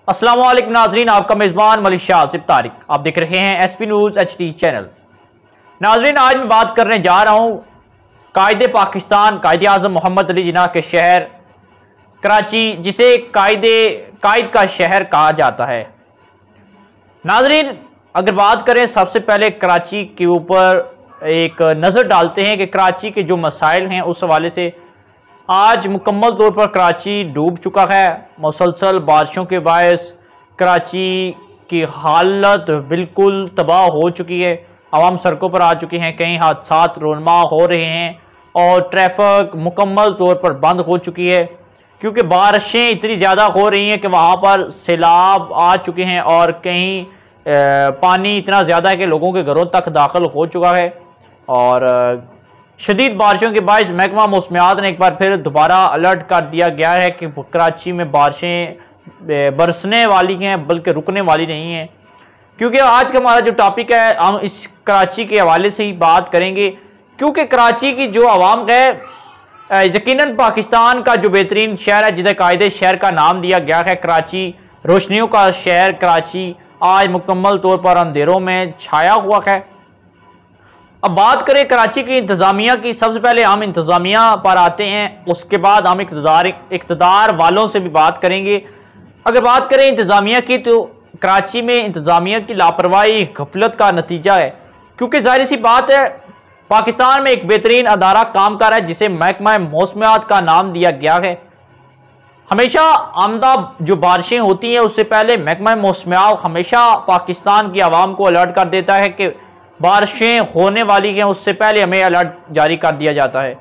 अस्सलाम वालेकुम नाजरीन, आपका मेज़बान मलिक शाह आसिफ तारिक। आप देख रहे हैं एसपी न्यूज़ HD चैनल। नाजरीन, आज मैं बात करने जा रहा हूँ कायदे पाकिस्तान कायदे आज़म मोहम्मद अली जिन्ना के शहर कराची, जिसे कायद का शहर कहा जाता है। नाजरीन, अगर बात करें सबसे पहले कराची के ऊपर एक नज़र डालते हैं कि कराची के जो मसाइल हैं उस हवाले से। आज मुकम्मल तौर पर कराची डूब चुका है। मुसलसल बारिशों के बायस कराची की हालत बिल्कुल तबाह हो चुकी है। आवाम सड़कों पर आ चुके हैं, कई हादसात रोनमा हो रहे हैं और ट्रैफिक मुकम्मल तौर पर बंद हो चुकी है, क्योंकि बारिशें इतनी ज़्यादा हो रही हैं कि वहाँ पर सैलाब आ चुके हैं और कहीं पानी इतना ज़्यादा है कि लोगों के घरों तक दाखिल हो चुका है। और शदीद बारिशों के बायस महकमा मौसमियात ने एक बार फिर दोबारा अलर्ट कर दिया गया है कि कराची में बारिशें बरसने वाली हैं, बल्कि रुकने वाली नहीं हैं। क्योंकि आज का हमारा जो टॉपिक है, हम इस कराची के हवाले से ही बात करेंगे, क्योंकि कराची की जो आवाम है, यकीनन पाकिस्तान का जो बेहतरीन शहर है जिसे कायदे शहर का नाम दिया गया है, कराची रोशनियों का शहर कराची, आज मुकम्मल तौर पर अंधेरों में छाया हुआ है। अब बात करें कराची की इंतज़ामिया की, सबसे पहले हम इंतज़ामिया पर आते हैं, उसके बाद हम इक़्तिदार वालों से भी बात करेंगे। अगर बात करें इंतज़ामिया की, तो कराची में इंतज़ामिया की लापरवाही गफलत का नतीजा है, क्योंकि जाहिर सी बात है पाकिस्तान में एक बेहतरीन अदारा काम कर रहा है जिसे महकमा मौसमियात का नाम दिया गया है। हमेशा आमदा जो बारिशें होती हैं उससे पहले महकमा मौसमियात हमेशा पाकिस्तान की आवाम को अलर्ट कर देता है कि बारिशें होने वाली हैं, उससे पहले हमें अलर्ट जारी कर दिया जाता है।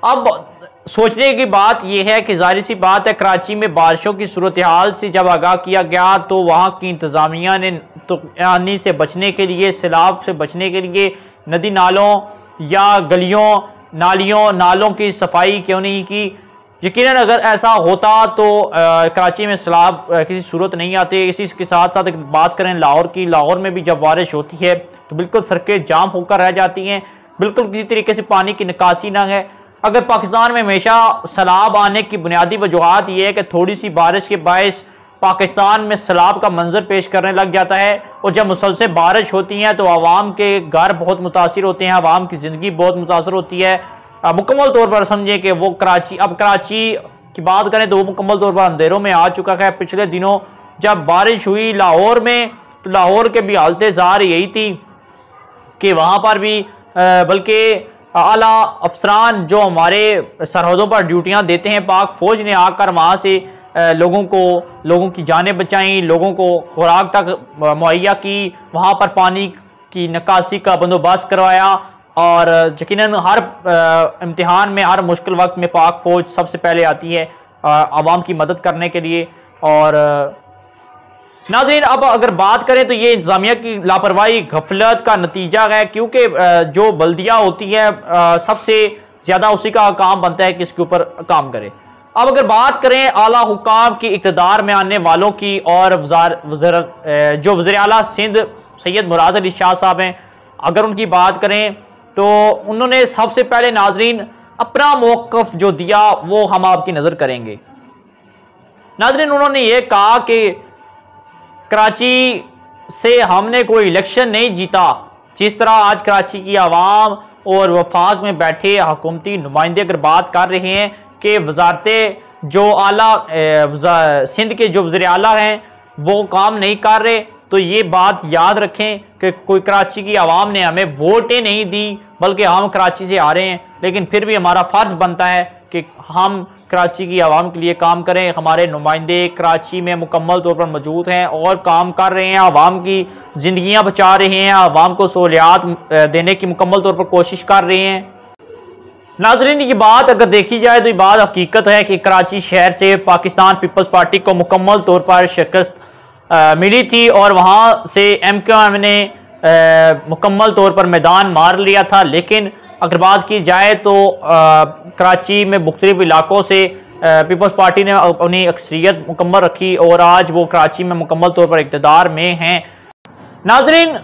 अब सोचने की बात यह है कि जाहिर सी बात है कराची में बारिशों की सूरत हाल से जब आगाह किया गया तो वहाँ की इंतज़ामिया ने तूफ़ानी से बचने के लिए, सैलाब से बचने के लिए नदी नालों या गलियों नालों की सफाई क्यों नहीं की। यकीनन अगर ऐसा होता तो कराची में सैलाब किसी सूरत नहीं आती। इसी के साथ साथ बात करें लाहौर की, लाहौर में भी जब बारिश होती है तो बिल्कुल सड़कें जाम होकर रह जाती हैं, बिल्कुल किसी तरीके से पानी की निकासी ना है। अगर पाकिस्तान में हमेशा सैलाब आने की बुनियादी वजूहत ये है कि थोड़ी सी बारिश के बायस पाकिस्तान में सैलाब का मंजर पेश करने लग जाता है, और जब मुसलसल बारिश होती है तो आवाम के घर बहुत मुतासिर होते हैं, आवाम की ज़िंदगी बहुत मुतासर होती है। मुकम्मल तौर पर समझें कि वो कराची, अब कराची की बात करें तो वो मुकम्मल तौर पर अंधेरों में आ चुका है। पिछले दिनों जब बारिश हुई लाहौर में, तो लाहौर के भी हालत ज़ाहिर यही थी कि वहाँ पर भी बल्कि आला अफसरान जो हमारे सरहदों पर ड्यूटियाँ देते हैं, पाक फ़ौज ने आकर वहाँ से लोगों की जानें बचाईं, लोगों को खुराक तक मुहैया की, वहाँ पर पानी की निकासी का बंदोबस्त करवाया। और यकीनन हर इम्तिहान में, हर मुश्किल वक्त में पाक फ़ौज सबसे पहले आती है आवाम की मदद करने के लिए। और नाज़रीन, अब अगर बात करें तो ये इंतज़ामिया की लापरवाही गफलत का नतीजा है, क्योंकि जो बल्दिया होती है सबसे ज़्यादा उसी का काम बनता है कि इसके ऊपर काम करे। अब अगर बात करें आला हुकाम की इक़्तिदार में आने वालों की, और जो वज़ीर आला सिंध सैयद मुराद अली शाह साहब हैं, अगर उनकी बात करें तो उन्होंने सबसे पहले नाज़रीन अपना मौक़िफ़ जो दिया वो हम आपकी नज़र करेंगे। नाज़रीन, उन्होंने ये कहा कि कराची से हमने कोई इलेक्शन नहीं जीता। जिस तरह आज कराची की आवाम और वफाक में बैठे हुकूमती नुमाइंदे अगर बात कर रहे हैं कि वजारतें जो आला सिंध के जो वज़ीर आला हैं वो काम नहीं कर रहे, तो ये बात याद रखें कि कोई कराची की आवाम ने हमें वोटें नहीं दी, बल्कि हम कराची से आ रहे हैं, लेकिन फिर भी हमारा फ़र्ज़ बनता है कि हम कराची की आवाम के लिए काम करें। हमारे नुमाइंदे कराची में मुकम्मल तौर पर मौजूद हैं और काम कर रहे हैं, आवाम की ज़िंदगियाँ बचा रहे हैं, आवाम को सहूलियात देने की मुकम्मल तौर पर कोशिश कर रहे हैं। नाज़रीन, ये बात अगर देखी जाए तो ये बात हकीकत है कि कराची शहर से पाकिस्तान पीपल्स पार्टी को मुकम्मल तौर पर शिकस्त मिली थी और वहाँ से MQM ने मुकम्मल तौर पर मैदान मार लिया था। लेकिन अगर बात की जाए तो कराची में मुख्तलिफ इलाकों से पीपल्स पार्टी ने अपनी अक्सरियत मुकम्मल रखी और आज वो कराची में मुकम्मल तौर पर इक़्तिदार में हैं। नाज़रीन,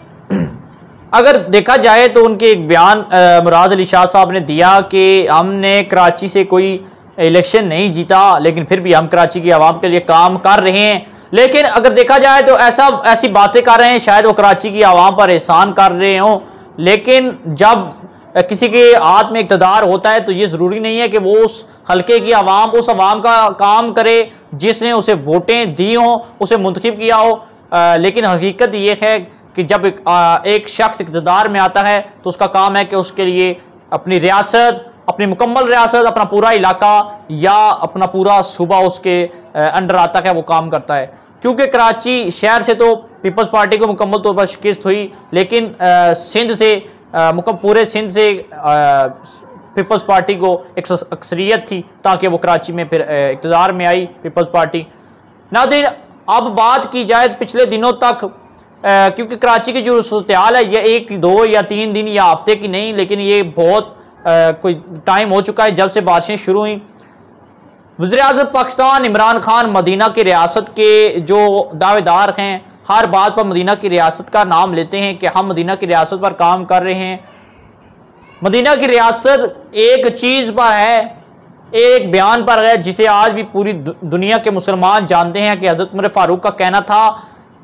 अगर देखा जाए तो उनके एक बयान मुराद अली शाह साहब ने दिया कि हमने कराची से कोई इलेक्शन नहीं जीता, लेकिन फिर भी हम कराची की आवाम के लिए काम कर रहे हैं। लेकिन अगर देखा जाए तो ऐसी बातें कर रहे हैं, शायद वो कराची की आवाम पर एहसान कर रहे हों, लेकिन जब किसी के हाथ में इक़्तिदार होता है तो ये ज़रूरी नहीं है कि वो उस हल्के की आवाम, उस आवाम का काम करे जिसने उसे वोटें दी हों, उसे मुंतखब किया हो। लेकिन हकीकत ये है कि जब एक शख्स इक़्तिदार में आता है तो उसका काम है कि उसके लिए अपनी रियासत, अपनी मुकम्मल रियासत, अपना पूरा इलाका या अपना पूरा सूबा उसके अंडर आता है, वो काम करता है। क्योंकि कराची शहर से तो पीपल्स पार्टी को मुकम्मल तौर पर शिकस्त हुई, लेकिन सिंध से पूरे सिंध से पीपल्स पार्टी को एक अक्सरियत थी ताकि वो कराची में फिर इक़्तिदार में आई पीपल्स पार्टी। नाज़रीन, अब बात की जाए पिछले दिनों तक, क्योंकि कराची की जो सूरत-ए-हाल है ये 1, 2 या 3 दिन या हफ्ते की नहीं, लेकिन ये बहुत कोई टाइम हो चुका है जब से बारिशें शुरू हुई। वज़ीर-ए-आज़म पाकिस्तान इमरान खान मदीना की रियासत के जो दावेदार हैं, हर बात पर मदीना की रियासत का नाम लेते हैं कि हम मदीना की रियासत पर काम कर रहे हैं। मदीना की रियासत एक चीज़ पर है, एक बयान पर है जिसे आज भी पूरी दुनिया के मुसलमान जानते हैं कि हज़रत उमर फारूक का कहना था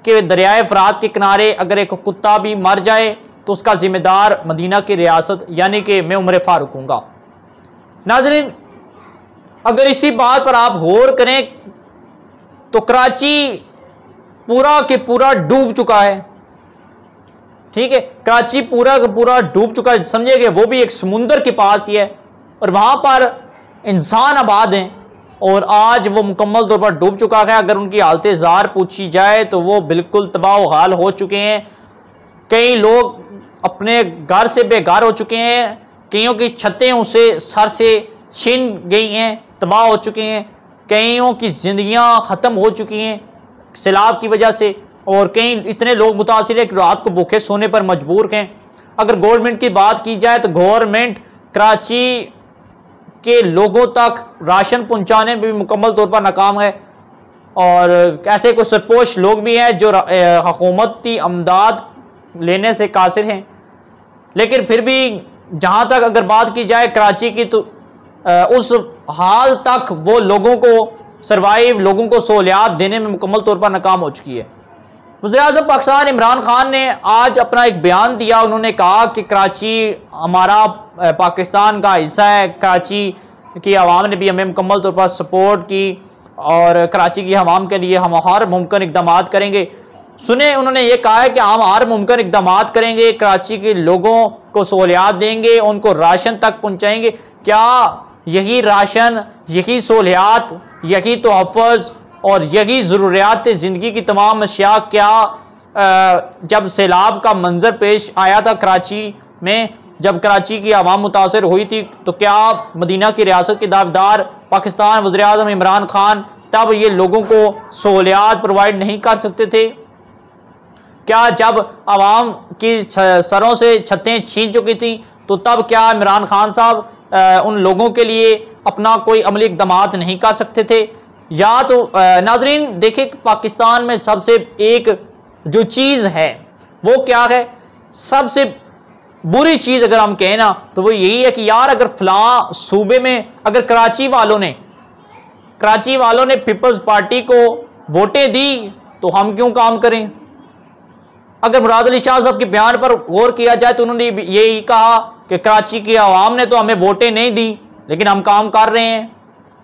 कि दरियाए फ़रात के किनारे अगर एक कुत्ता भी मर जाए तो उसका ज़िम्मेदार मदीना की रियासत यानी कि मैं उमर फारूक हूँगा। नाज़रीन, अगर इसी बात पर आप गौर करें तो कराची पूरा के पूरा डूब चुका है। ठीक है, कराची पूरा का पूरा डूब चुका है, समझिए कि वो भी एक समुंदर के पास ही है और वहाँ पर इंसान आबाद हैं और आज वो मुकम्मल तौर पर डूब चुका है। अगर उनकी हालत ज़ार पूछी जाए तो वो बिल्कुल तबाह हाल हो चुके हैं। कई लोग अपने घर से बेघर हो चुके हैं, कईयों की छतें उसे सर से छीन गई हैं, तबाह हो चुके हैं, कईयों की ज़िंदगियां ख़त्म हो चुकी हैं सैलाब की वजह से, और कई इतने लोग मुतासिर हैं कि रात को भूखे सोने पर मजबूर हैं। अगर गवर्नमेंट की बात की जाए तो गवर्नमेंट कराची के लोगों तक राशन पहुंचाने में भी मुकम्मल तौर पर नाकाम है और ऐसे कुछ सरपोश लोग भी हैं जो हुकूमती अमदाद लेने से कासिर हैं। लेकिन फिर भी जहाँ तक अगर बात की जाए कराची की तो उस हाल तक वो लोगों को सरवाइव, लोगों को सहूलियात देने में मुकम्मल तौर पर नाकाम हो चुकी है। वज़ीर-ए-आज़म पाकिस्तान इमरान खान ने आज अपना एक बयान दिया। उन्होंने कहा कि कराची हमारा पाकिस्तान का हिस्सा है, कराची की आवाम ने भी हमें मुकम्मल तौर पर सपोर्ट की और कराची की आवाम के लिए हम हर मुमकिन इक़दाम करेंगे। सुने, उन्होंने ये कहा है कि हम हर मुमकिन इक़दाम करेंगे, कराची के लोगों को सहूलियात देंगे, उनको राशन तक पहुँचाएँगे। क्या यही राशन, यही सहूलियात, यही तोहफ़्फ़ुज़ और यही ज़रूरियात ज़िंदगी की तमाम अशिया क्या जब सैलाब का मंजर पेश आया था कराची में, जब कराची की आवाम मुतासर हुई थी, तो क्या मदीना की रियासत के दावेदार पाकिस्तान वज़ीर-ए-आज़म इमरान खान तब ये लोगों को सहूलियात प्रोवाइड नहीं कर सकते थे? क्या जब आवाम की सरों से छतें छीन चुकी थी तो तब क्या इमरान खान साहब उन लोगों के लिए अपना कोई अमली इक़दाम नहीं कर सकते थे? या तो नाजरीन देखिए, पाकिस्तान में सबसे एक जो चीज़ है वो क्या है, सबसे बुरी चीज़ अगर हम कहें ना तो वो यही है कि यार अगर फ़लाँ सूबे में अगर कराची वालों ने पीपल्स पार्टी को वोटें दी तो हम क्यों काम करें। अगर मुराद अली शाह साहब के बयान पर गौर किया जाए तो उन्होंने यही कहा कि कराची की आवाम ने तो हमें वोटें नहीं दी लेकिन हम काम कर रहे हैं।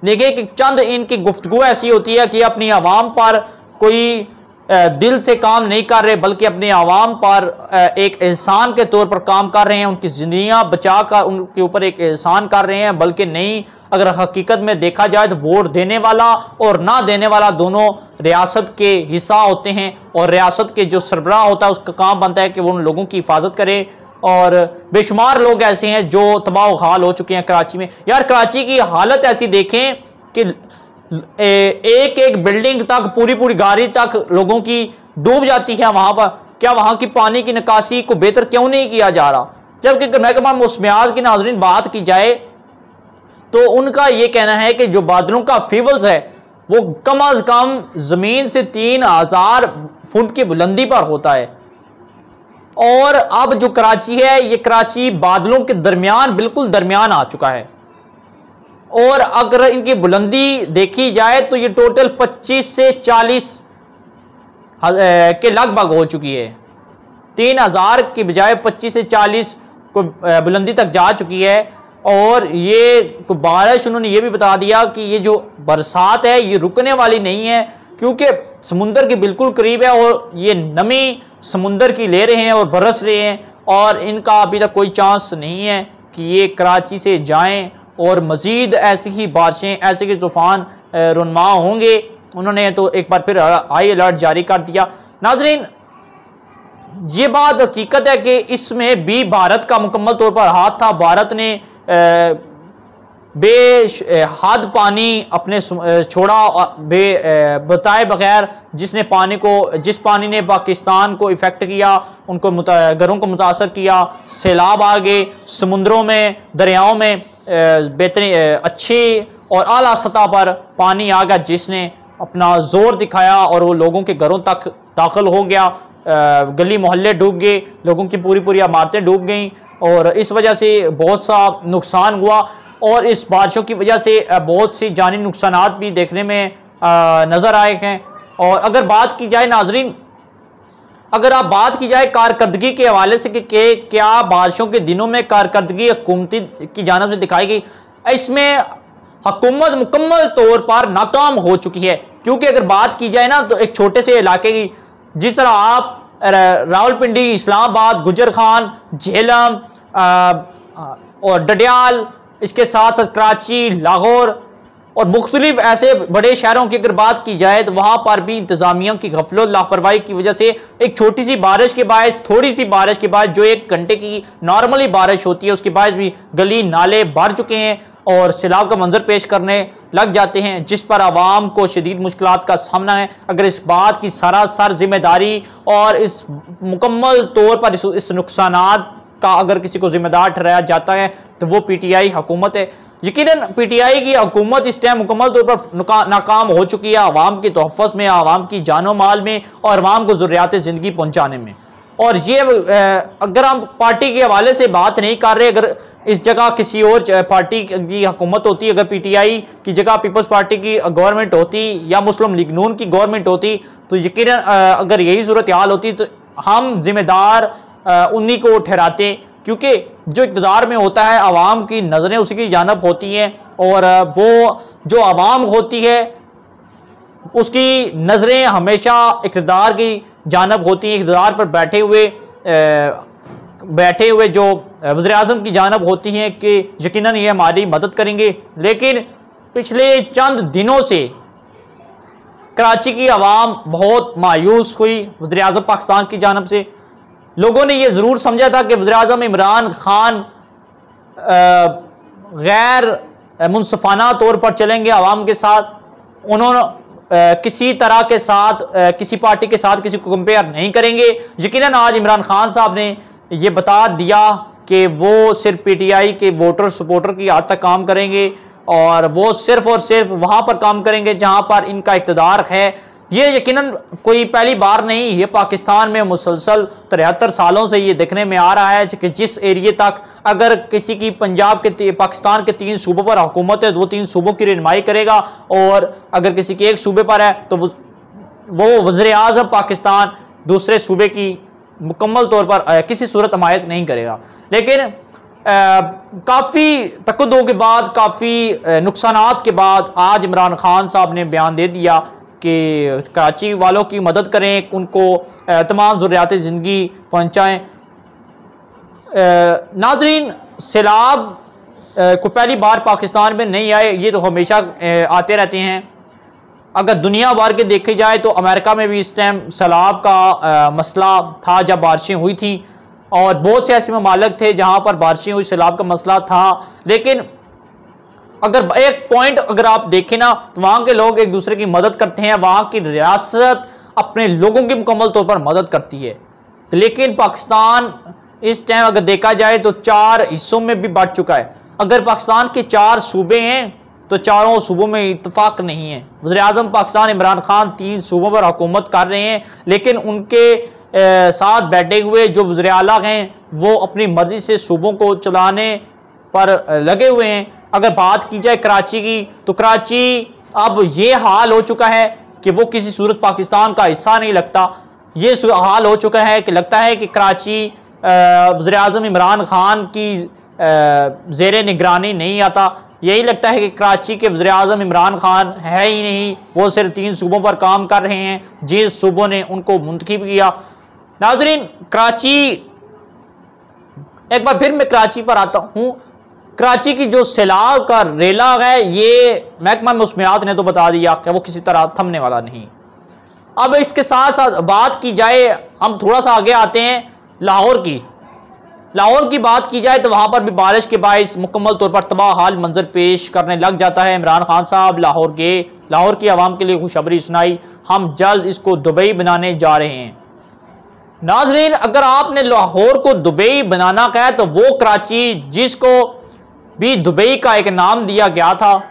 देखिए कि चंद इनकी गुफ्तगू ऐसी होती है कि अपनी आवाम पर कोई दिल से काम नहीं कर रहे बल्कि अपने आवाम पर एक एहसान के तौर पर काम कर रहे हैं, उनकी ज़िंदगियाँ बचा कर उनके ऊपर एक एहसान कर रहे हैं, बल्कि नहीं, अगर हकीकत में देखा जाए तो वोट देने वाला और ना देने वाला दोनों रियासत के हिस्सा होते हैं और रियासत के जो सरबराह होता है उसका काम बनता है कि वो उन लोगों की हिफाजत करे। और बेशुमार लोग ऐसे हैं जो तबाह हाल हो चुके हैं कराची में। यार कराची की हालत ऐसी देखें कि एक एक बिल्डिंग तक, पूरी पूरी गाड़ी तक लोगों की डूब जाती है वहाँ पर। क्या वहाँ की पानी की निकासी को बेहतर क्यों नहीं किया जा रहा? जबकि महकमा मौसमियात की नाज़रीन बात की जाए तो उनका ये कहना है कि जो बादलों का फीवल्स है वो कम अज़ कम ज़मीन से 3000 फुट की बुलंदी पर होता है। और अब जो कराची है ये कराची बादलों के दरमियान, बिल्कुल दरमियान आ चुका है। और अगर इनकी बुलंदी देखी जाए तो ये टोटल 25 से 40 के लगभग हो चुकी है। 3000 की बजाय 25 से 40 को बुलंदी तक जा चुकी है। और ये बारिश उन्होंने ये भी बता दिया कि ये जो बरसात है ये रुकने वाली नहीं है, क्योंकि समुंदर के बिल्कुल करीब है और ये नमी समुंदर की ले रहे हैं और बरस रहे हैं, और इनका अभी तक कोई चांस नहीं है कि ये कराची से जाएं और मज़ीद ऐसी ही बारिशें, ऐसे के तूफ़ान रुनमा होंगे। उन्होंने तो एक बार फिर हाई अलर्ट जारी कर दिया। नाज़रीन, ये बात हकीकत है कि इसमें भी भारत का मुकम्मल तौर पर हाथ था। भारत ने बेहद पानी अपने छोड़ा बताए बगैर, जिस पानी ने पाकिस्तान को इफ़ेक्ट किया, उनको घरों को मुतासर किया। सैलाब आ गए, समुद्रों में, दरियाओं में बेहतरीन अच्छी और आला सतह पर पानी आ गया, जिसने अपना ज़ोर दिखाया और वो लोगों के घरों तक दाखिल हो गया। गली मोहल्ले डूब गए, लोगों की पूरी इमारतें डूब गईं और इस वजह से बहुत सा नुकसान हुआ। और इस बारिशों की वजह से बहुत सी जानी नुकसानात भी देखने में नज़र आए हैं। और अगर बात की जाए नाजरीन, अगर आप बात की जाए कारकर्दगी के हवाले से कि क्या बारिशों के दिनों में कारकर्दगी हुकूमती की जानिब से दिखाई गई, इसमें हुकूमत मुकम्मल तौर पर नाकाम हो चुकी है। क्योंकि अगर बात की जाए ना, तो एक छोटे से इलाके की, जिस तरह आप रावलपिंडी, इस्लामाबाद, गुजर खान, झेलम और डडियाल, इसके साथ कराची, लाहौर और मुख्तलिफ ऐसे बड़े शहरों की अगर बात की जाए, तो वहाँ पर भी इंतज़ामिया की गफलत लापरवाही की वजह से एक छोटी सी बारिश के बायस, थोड़ी सी बारिश के बाद, जो 1 घंटे की नॉर्मली बारिश होती है, उसके बायस भी गली नाले भर चुके हैं और सैलाब का मंजर पेश करने लग जाते हैं, जिस पर आवाम को शदीद मुश्किलात का सामना है। अगर इस बात की सरासर जिम्मेदारी और इस मुकम्मल तौर पर इस नुकसानात का अगर किसी को जिम्मेदार ठहराया जाता है, तो वो PTI हुकूमत है। यकीनन PTI की हुकूमत इस टाइम मुकम्मल तौर पर नाकाम हो चुकी है आवाम के तोहफ़्फ़ुज़ में, आवाम की जानो माल में और आवाम को ज़रूरियात ज़िंदगी पहुँचाने में। और ये अगर हम पार्टी के हवाले से बात नहीं कर रहे, अगर इस जगह किसी और पार्टी की हुकूमत होती, अगर PTI की जगह पीपल्स पार्टी की गवर्नमेंट होती या मुस्लिम लीग नून की गवर्नमेंट होती, तो यकीनन अगर यही सूरत हाल होती तो हम जिम्मेदार उन्हीं को ठहराते। क्योंकि जो इक़्तिदार में होता है, आवाम की नज़रें उसी की जानिब होती हैं और वो जो आवाम होती है उसकी नज़रें हमेशा इक़्तिदार की जानिब होती हैं। इक़्तिदार पर बैठे हुए जो वज़ीर-ए-आज़म की जानिब होती हैं कि यकीनन ये हमारी मदद करेंगे। लेकिन पिछले चंद दिनों से कराची की आवाम बहुत मायूस हुई वज़ीर-ए-आज़म पाकिस्तान की जानिब से। लोगों ने ये ज़रूर समझा था कि वज़ीर-ए-आज़म इमरान खान गैर मुनसफ़ाना तौर पर चलेंगे आवाम के साथ, उन्होंने किसी तरह के साथ, किसी पार्टी के साथ किसी को कंपेयर नहीं करेंगे। यकीनन आज इमरान खान साहब ने ये बता दिया कि वो सिर्फ PTI के वोटर सपोर्टर की हद तक काम करेंगे और वो सिर्फ और सिर्फ वहाँ पर काम करेंगे जहाँ पर इनका इक़्तिदार है। ये यकीनन कोई पहली बार नहीं, ये पाकिस्तान में मुसलसल 73 सालों से ये देखने में आ रहा है कि जिस एरिए तक अगर किसी की पाकिस्तान के 3 सूबों पर हुकूमत है, तो वो 3 सूबों की रहनुमाई करेगा, और अगर किसी के एक सूबे पर है तो वो वज़ीर-ए-आज़म पाकिस्तान दूसरे सूबे की मुकम्मल तौर पर किसी सूरत हमायत नहीं करेगा। लेकिन काफ़ी तकद्दुम के बाद, काफ़ी नुकसानात के बाद आज इमरान खान साहब ने बयान दे दिया कि कराची वालों की मदद करें, उनको तमाम ज़रूरियात ज़िंदगी पहुँचाएँ। नाज़रीन, सैलाब को पहली बार पाकिस्तान में नहीं आए, ये तो हमेशा आते रहते हैं। अगर दुनिया भर के देखी जाए तो अमेरिका में भी इस टाइम सैलाब का मसला था जब बारिशें हुई थी, और बहुत से ऐसे ममालिक थे जहाँ पर बारिशें हुई, सैलाब का मसला था। लेकिन अगर एक पॉइंट अगर आप देखें ना, तो वहाँ के लोग एक दूसरे की मदद करते हैं, वहाँ की रियासत अपने लोगों की मुकम्मल तौर पर मदद करती है। लेकिन पाकिस्तान इस टाइम अगर देखा जाए तो 4 हिस्सों में भी बढ़ चुका है। अगर पाकिस्तान के 4 सूबे हैं तो चारों सूबों में इत्तेफाक नहीं है। वज़ीर-ए-आज़म पाकिस्तान इमरान खान 3 सूबों पर हुकूमत कर रहे हैं, लेकिन उनके साथ बैठे हुए जो वज़ीर आला हैं वो अपनी मर्ज़ी से सूबों को चलाने पर लगे हुए हैं। अगर बात की जाए कराची की, तो कराची अब ये हाल हो चुका है कि वो किसी सूरत पाकिस्तान का हिस्सा नहीं लगता। ये हाल हो चुका है कि लगता है कि कराची वज़ीर-ए-आज़म इमरान खान की ज़ेरे निगरानी नहीं आता। यही लगता है कि कराची के वज़ीर-ए-आज़म इमरान खान है ही नहीं, वो सिर्फ 3 सूबों पर काम कर रहे हैं जिस सूबों ने उनको मुंतखब किया। नाज़रीन, कराची, एक बार फिर मैं कराची पर आता हूँ। कराची की जो सैलाब का रेला है, ये महकमा मौसमियात ने तो बता दिया कि वो किसी तरह थमने वाला नहीं। अब इसके साथ साथ बात की जाए, हम थोड़ा सा आगे आते हैं लाहौर की बात की जाए तो वहाँ पर भी बारिश के बायस मुकम्मल तौर पर तबाह हाल मंजर पेश करने लग जाता है। इमरान खान साहब लाहौर की आवाम के लिए खुशखबरी सुनाई, हम जल्द इसको दुबई बनाने जा रहे हैं। नाजरीन, अगर आपने लाहौर को दुबई बनाना कहा तो वो कराची जिसको भी दुबई का एक नाम दिया गया था,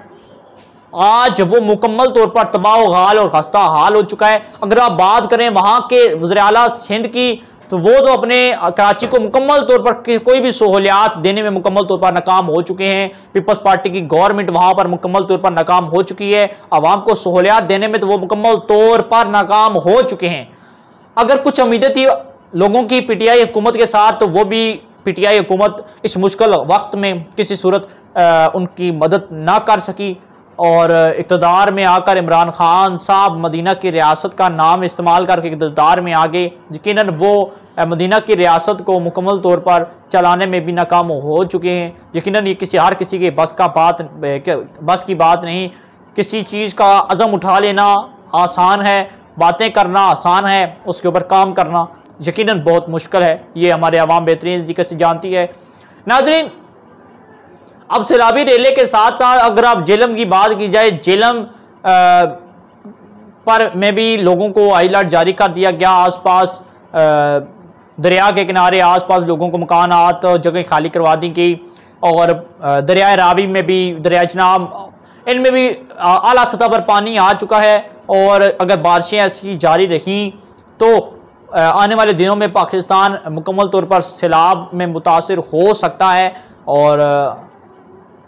आज वो मुकम्मल तौर पर तबाह हाल और खस्ता हाल हो चुका है। अगर आप बात करें वहाँ के वज़ीर आला सिंध की, तो वो तो अपने कराची को मुकम्मल तौर पर कोई भी सहूलियात देने में मुकम्मल तौर पर नाकाम हो चुके हैं। पीपल्स पार्टी की गवर्नमेंट वहाँ पर मुकम्मल तौर पर नाकाम हो चुकी है। आवाम को सहूलियात देने में तो वो मुकम्मल तौर पर नाकाम हो चुके हैं। अगर कुछ उम्मीदें थी लोगों की पीटीआई हुकूमत के साथ, तो वो भी पीटीआई हुकूमत इस मुश्किल वक्त में किसी सूरत उनकी मदद ना कर सकी और इक़्तिदार में आकर इमरान खान साहब मदीना की रियासत का नाम इस्तेमाल करके इक़्तिदार में आ गए। यकीनन वो मदीना की रियासत को मुकम्मल तौर पर चलाने में भी नाकाम हो चुके हैं। यकीनन ये हर किसी के बस की बात नहीं। किसी चीज़ का अज़म उठा लेना आसान है, बातें करना आसान है, उसके ऊपर काम करना यकीनन बहुत मुश्किल है। ये हमारे अवाम बेहतरीन तरीके से जानती है। नाज़रीन, अब सैलाबी रेले के साथ साथ अगर आप जेलम की बात की जाए, जेलम पर में भी लोगों को हाई अलर्ट जारी कर दिया गया। आसपास दरिया के किनारे आसपास लोगों को मकानात जगह खाली करवा दी गई और दरिया रावी में भी, दरिया चनाब, इनमें भी आला सतह पर पानी आ चुका है। और अगर बारिशें ऐसी जारी रहीं तो आने वाले दिनों में पाकिस्तान मुकम्मल तौर पर सैलाब में मुतासिर हो सकता है। और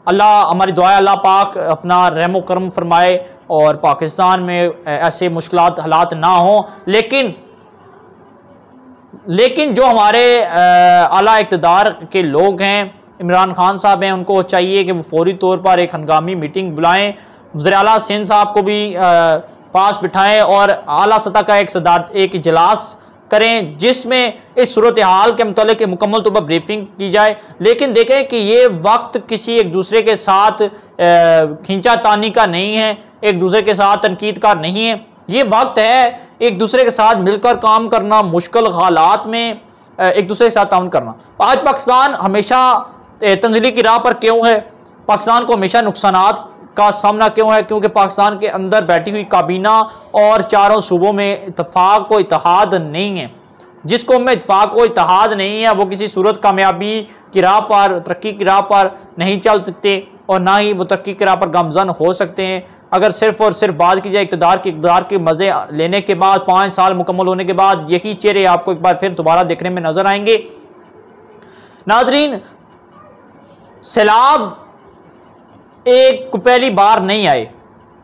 अल्लाह, हमारी दुआ है अल्लाह पाक अपना रहम करम फरमाए और पाकिस्तान में ऐसे मुश्किलात हालात ना हो। लेकिन जो हमारे आला इक़्तिदार के लोग हैं, इमरान खान साहब हैं, उनको चाहिए कि वो फौरी तौर पर एक हंगामी मीटिंग बुलाएं, वज़ीर आला सिंध साहब को भी पास बिठाएं और आला सतह का एक इजलास करें जिसमें इस सूरत हाल के मुतालिक मुकम्मल तौर पर ब्रीफिंग की जाए। लेकिन देखें कि ये वक्त किसी एक दूसरे के साथ खींचातानी का नहीं है, एक दूसरे के साथ तनकीद का नहीं है। ये वक्त है एक दूसरे के साथ मिलकर काम करना, मुश्किल हालात में एक दूसरे के साथ ताउन करना। आज पाकिस्तान हमेशा तंज़ीली की राह पर क्यों है? पाकिस्तान को हमेशा नुकसानात का सामना क्यों है? क्योंकि पाकिस्तान के अंदर बैठी हुई काबीना और चारों सूबों में इत्तेफाक व इत्तेहाद नहीं है। जिस कौम में इत्तेफाक व इत्तेहाद नहीं है वो किसी सूरत कामयाबी की राह पर, तरक्की की राह पर नहीं चल सकते और ना ही वो तरक्की की राह पर गामजन हो सकते हैं। अगर सिर्फ और सिर्फ बात की जाए इक़्तिदार के मज़े लेने के बाद, 5 साल मुकम्मल होने के बाद यही चेहरे आपको एक बार फिर दोबारा देखने में नजर आएंगे। नाजरीन, सैलाब एक पहली बार नहीं आए,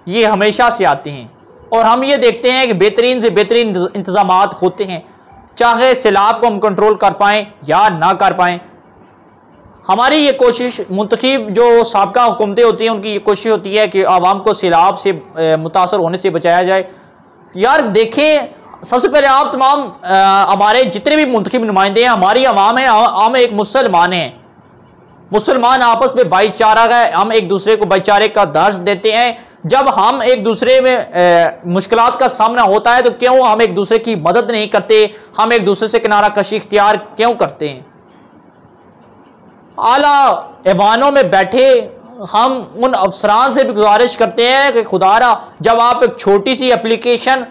ये हमेशा से आते हैं और हम ये देखते हैं कि बेहतरीन से बेहतरीन इंतजामात होते हैं, चाहे सैलाब को हम कंट्रोल कर पाएँ या ना कर पाएँ। हमारी ये कोशिश, मुंतखब जो साबका हुकूमतें होती हैं उनकी ये कोशिश होती है कि आवाम को सैलाब से मुतासर होने से बचाया जाए। यार देखें, सबसे पहले आप तमाम हमारे जितने भी मुंतखब नुमाइंदे हैं, हमारी आवाम है, हम एक मुसलमान हैं। मुसलमान आपस में भाईचारा है, हम एक दूसरे को भाईचारे का दर्ज देते हैं। जब हम एक दूसरे में मुश्किलात का सामना होता है तो क्यों हम एक दूसरे की मदद नहीं करते? हम एक दूसरे से किनारा कशी इख्तियार क्यों करते हैं? आला ऐवानों में बैठे हम उन अफसरान से भी गुजारिश करते हैं कि खुदारा, जब आप एक छोटी सी एप्लीकेशन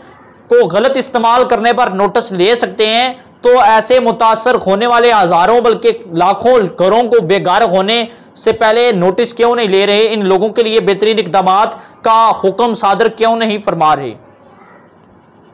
को गलत इस्तेमाल करने पर नोटिस ले सकते हैं तो ऐसे मुतासर होने वाले हज़ारों बल्कि लाखों घरों को बेघर होने से पहले नोटिस क्यों नहीं ले रहे? इन लोगों के लिए बेहतरीन इक़दामात का हुक्म सादर क्यों नहीं फरमा रहे?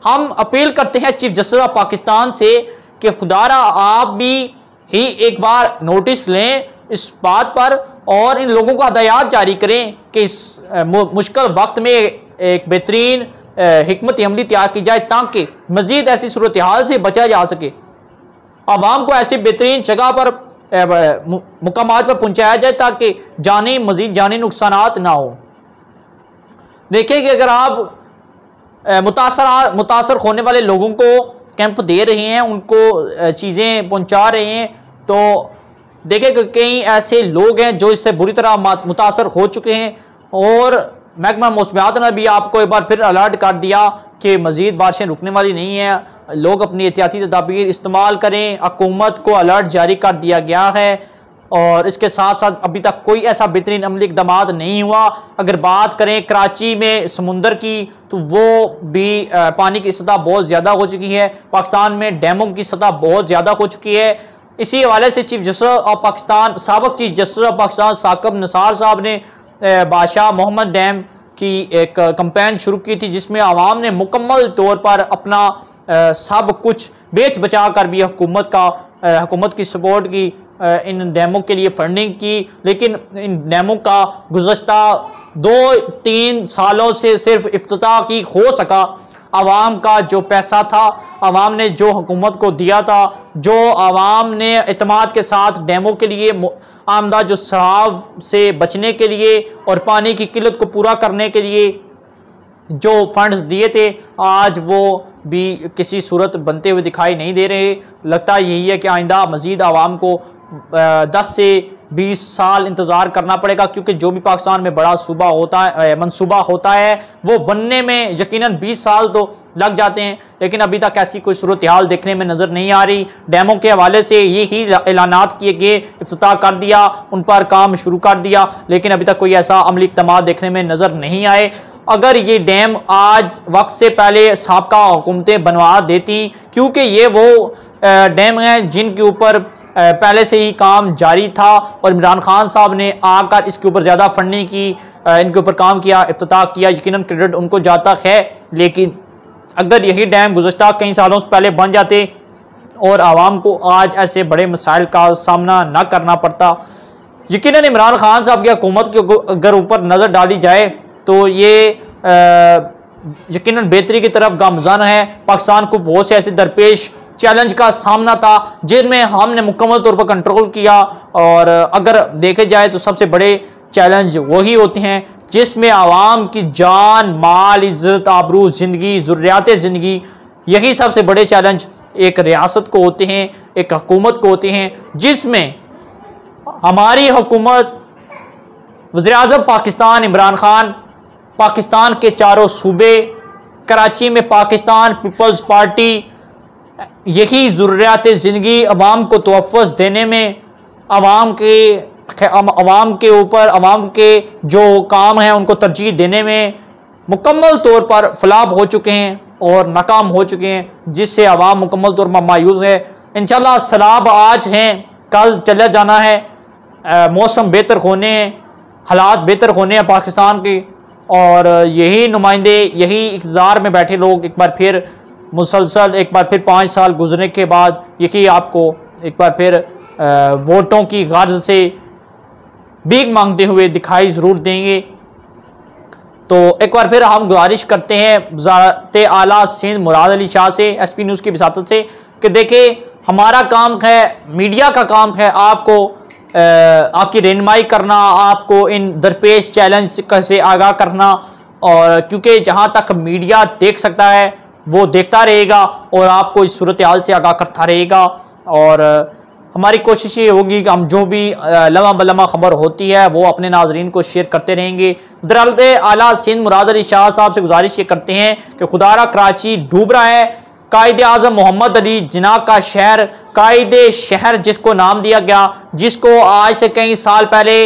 हम अपील करते हैं चीफ जस्टिस ऑफ पाकिस्तान से कि खुदारा आप भी ही एक बार नोटिस लें इस बात पर और इन लोगों को हदायत जारी करें कि इस मुश्किल वक्त में एक बेहतरीन हिकमत अमली तैयार की जाए ताकि मज़ीद ऐसी सूरत हाल से बचा जा सके, आवाम को ऐसी बेहतरीन जगह पर मुकामात पर पहुँचाया जाए ताकि मज़ीद जानी नुकसानात ना हो। देखिए कि अगर आप मुतासर होने वाले लोगों को कैंप दे रहे हैं, उनको चीज़ें पहुँचा रहे हैं, तो देखिए कि कई ऐसे लोग हैं जो इससे बुरी तरह मुतासर हो चुके हैं और महकमा मौसमियात ने भी आपको एक बार फिर अलर्ट कर दिया कि मज़ीद बारिशें रुकने वाली नहीं है, लोग अपनी एहतियाती तदाबीर इस्तेमाल करें। हुकूमत को अलर्ट जारी कर दिया गया है और इसके साथ साथ अभी तक कोई ऐसा बेहतरीन अमली इक़दाम नहीं हुआ। अगर बात करें कराची में समुंदर की, तो वो भी पानी की सतह बहुत ज़्यादा हो चुकी है। पाकिस्तान में डैमों की सतह बहुत ज़्यादा हो चुकी है। इसी हवाले से chief justice of Pakistan, साबिक़ chief justice of Pakistan Saqib Nisar साहब ने बादशाह मोहम्मद डैम की एक कैंपेन शुरू की थी, जिसमें आवाम ने मुकम्मल तौर पर अपना सब कुछ बेच बचा कर भी हुकूमत की सपोर्ट की, इन डैमों के लिए फंडिंग की। लेकिन इन डैमों का गुज़श्ता 2-3 सालों से सिर्फ इफ्तिताह की हो सका। आवाम का जो पैसा था, आवाम ने जो हुकूमत को दिया था, जो आवाम ने एतमाद के साथ डैमों के लिए आमदा जो शराब से बचने के लिए और पानी की किल्लत को पूरा करने के लिए जो फंड्स दिए थे, आज वो भी किसी सूरत बनते हुए दिखाई नहीं दे रहे। लगता यही है कि आइंदा मज़ीद आवाम को 10 से 20 साल इंतज़ार करना पड़ेगा, क्योंकि जो भी पाकिस्तान में बड़ा सूबा होता है, मनसूबा होता है, वो बनने में यकीनन 20 साल तो लग जाते हैं। लेकिन अभी तक ऐसी कोई सूरत हाल देखने में नज़र नहीं आ रही। डैमों के हवाले से यही ऐलानात किए गए, इफ्तिताह कर दिया, उन पर काम शुरू कर दिया, लेकिन अभी तक कोई ऐसा अमली इक़दाम देखने में नज़र नहीं आए। अगर ये डैम आज वक्त से पहले साबका हुकूमतें बनवा देती, क्योंकि ये वो डैम हैं जिनके ऊपर पहले से ही काम जारी था और इमरान खान साहब ने आकर इसके ऊपर ज़्यादा फंडिंग की, इनके ऊपर काम किया, इफ्तिताह किया, यकीनन क्रेडिट उनको जाता है। लेकिन अगर यही डैम गुज़श्ता कई सालों से पहले बन जाते और आवाम को आज ऐसे बड़े मसाइल का सामना ना करना पड़ता, यकीनन इमरान खान साहब की हुकूमत के अगर ऊपर नज़र डाली जाए तो ये यकीनन बेहतरी की तरफ गामज़न है। पाकिस्तान को बहुत से ऐसे दरपेश चैलेंज का सामना था जिनमें हमने मुकम्मल तौर पर कंट्रोल किया, और अगर देखे जाए तो सबसे बड़े चैलेंज वही होते हैं जिसमें आवाम की जान, माल, इज़्ज़त, आबरू, ज़िंदगी, ज़रूरियात ज़िंदगी, यही सबसे बड़े चैलेंज एक रियासत को होते हैं, एक हुकूमत को होते हैं, जिसमें हमारी हुकूमत, वज़ीर-ए-आज़म पाकिस्तान इमरान खान, पाकिस्तान के चारों सूबे, कराची में पाकिस्तान पीपल्स पार्टी, यही ज़रूरियात ज़िंदगी अवाम को तोहफ़्फ़ुज़ देने में, अवाम के जो काम हैं उनको तरजीह देने में मुकम्मल तौर पर फ़लाब हो चुके हैं और नाकाम हो चुके हैं, जिससे अवाम मुकम्मल तौर पर मायूस है। इंशाल्लाह सैलाब आज हैं, कल चला जाना है, मौसम बेहतर होने हैं, हालात बेहतर होने हैं पाकिस्तान के, और यही नुमाइंदे, यही इक़्तिदार में बैठे लोग एक बार फिर मुसलसल, एक बार फिर 5 साल गुजरने के बाद यही आपको एक बार फिर वोटों की गर्ज से भीख मांगते हुए दिखाई ज़रूर देंगे। तो एक बार फिर हम गुजारिश करते हैं वज़ारत आला सिंध मुराद अली शाह से, SP न्यूज़ की विसातत से, कि देखें हमारा काम है, मीडिया का काम है आपको आपकी रहनुमाई करना, आपको इन दरपेश चैलेंज से आगाह करना, और क्योंकि जहाँ तक मीडिया देख सकता है वो देखता रहेगा और आपको इस सूरत हाल से आगाह करता रहेगा। और हमारी कोशिश ये होगी कि हम जो भी लम्हा बलम्हा ख़बर होती है वो अपने नाजरीन को शेयर करते रहेंगे। वज़ीर आला सिंध मुराद अली शाह साहब से गुजारिश ये करते हैं कि खुदारा कराची डूब रहा है, कायदे आज़म मोहम्मद अली जिन्ना का शहर, कायदे शहर जिसको नाम दिया गया, जिसको आज से कई साल पहले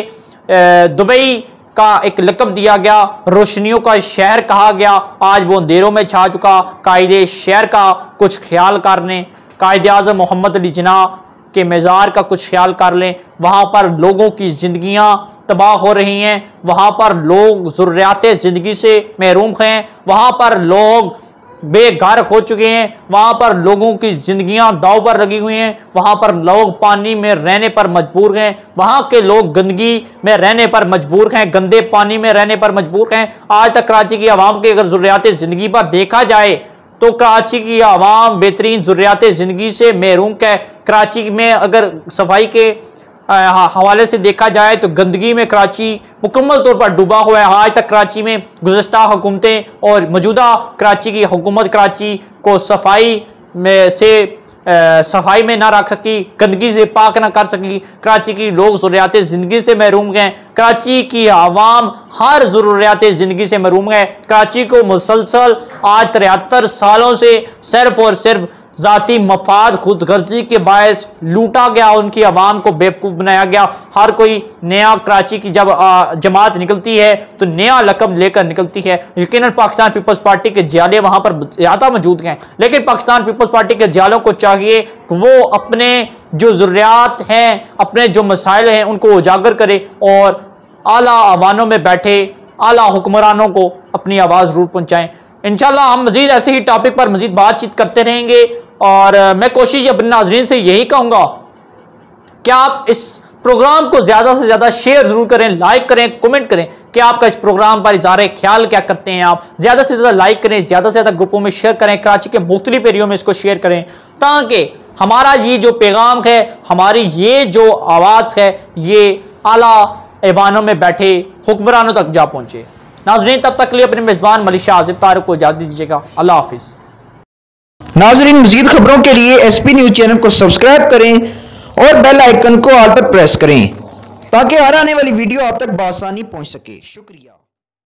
दुबई का एक लक़ब दिया गया, रोशनियों का शहर कहा गया, आज वो अंधेरों में छा चुका। कायदे शहर का कुछ ख्याल कर लें, कायदे आज़म मोहम्मद अली जिन्ना के मज़ार का कुछ ख्याल कर लें। वहाँ पर लोगों की ज़िंदगियाँ तबाह हो रही हैं, वहाँ पर लोग ज़रूरियात ज़िंदगी से महरूम हैं, वहाँ पर लोग बेघर हो चुके हैं, वहां पर लोगों की जिंदगियां दांव पर लगी हुई हैं, वहां पर लोग पानी में रहने पर मजबूर हैं, वहां के लोग गंदगी में रहने पर मजबूर हैं, गंदे पानी में रहने पर मजबूर हैं। आज तक कराची की आवाम की अगर ज़रूरियात ज़िंदगी पर देखा जाए तो कराची की आवाम बेहतरीन ज़रूरियात ज़िंदगी से महरूम है। कराची में अगर सफाई के हवाले से देखा जाए तो गंदगी में कराची मुकम्मल तौर पर डूबा हुआ है। आज तक कराची में गुज़श्ता हुकूमतें और मौजूदा कराची की हुकूमत कराची को सफाई में ना रख सकी, गंदगी से पाक ना कर सकी। कराची की लोग ज़रूरियात ज़िंदगी से महरूम हैं। कराची की आवाम हर ज़रूरियात ज़िंदगी से महरूम है। कराची को मुसलसल आज 73 सालों से सिर्फ और सिर्फ ज़ाती मफाद खुदगर्जी के बायस लूटा गया, उनकी आवाम को बेवकूफ़ बनाया गया। हर कोई नया कराची की जब जमात निकलती है तो नया लकब लेकर निकलती है। यकीनन पाकिस्तान पीपल्स पार्टी के जाले वहाँ पर ज़्यादा मौजूद हैं, लेकिन पाकिस्तान पीपल्स पार्टी के जालों को चाहिए कि वो अपने जो ज़रूरियात हैं, अपने जो मसाइल हैं, उनको उजागर करे और आला आवानों में बैठे आला हुक्मरानों को अपनी आवाज़ ज़रूर पहुँचाएँ। इंशाल्लाह हम मज़ीद ऐसे ही टॉपिक पर मज़ीद बातचीत करते रहेंगे और मैं कोशिश अपने नाज़रीन से यही कहूँगा कि आप इस प्रोग्राम को ज़्यादा से ज़्यादा शेयर ज़रूर करें, लाइक करें, कमेंट करें कि आपका इस प्रोग्राम पर इज़हार ख्याल क्या करते हैं। आप ज़्यादा से ज़्यादा लाइक करें, ज़्यादा से ज़्यादा ग्रुपों में शेयर करें, कराची के मुख्तलिफ एरियो में इसको शेयर करें ताकि हमारा ये जो पैगाम है, हमारी ये जो आवाज़ है, ये आला ऐवानों में बैठे हुक्मरानों तक जा पहुँचे। नाज़रीन तब तक के लिए अपने मेज़बान मलिक शाह आसिफ तारिक को इजाज़त दीजिएगा। अल्लाह हाफिज़। नाज़रीन मज़ीद खबरों के लिए SP न्यूज़ चैनल को सब्सक्राइब करें और बेल आइकन को ऑल पर प्रेस करें ताकि हर आने वाली वीडियो आप तक बआसानी पहुंच सके। शुक्रिया।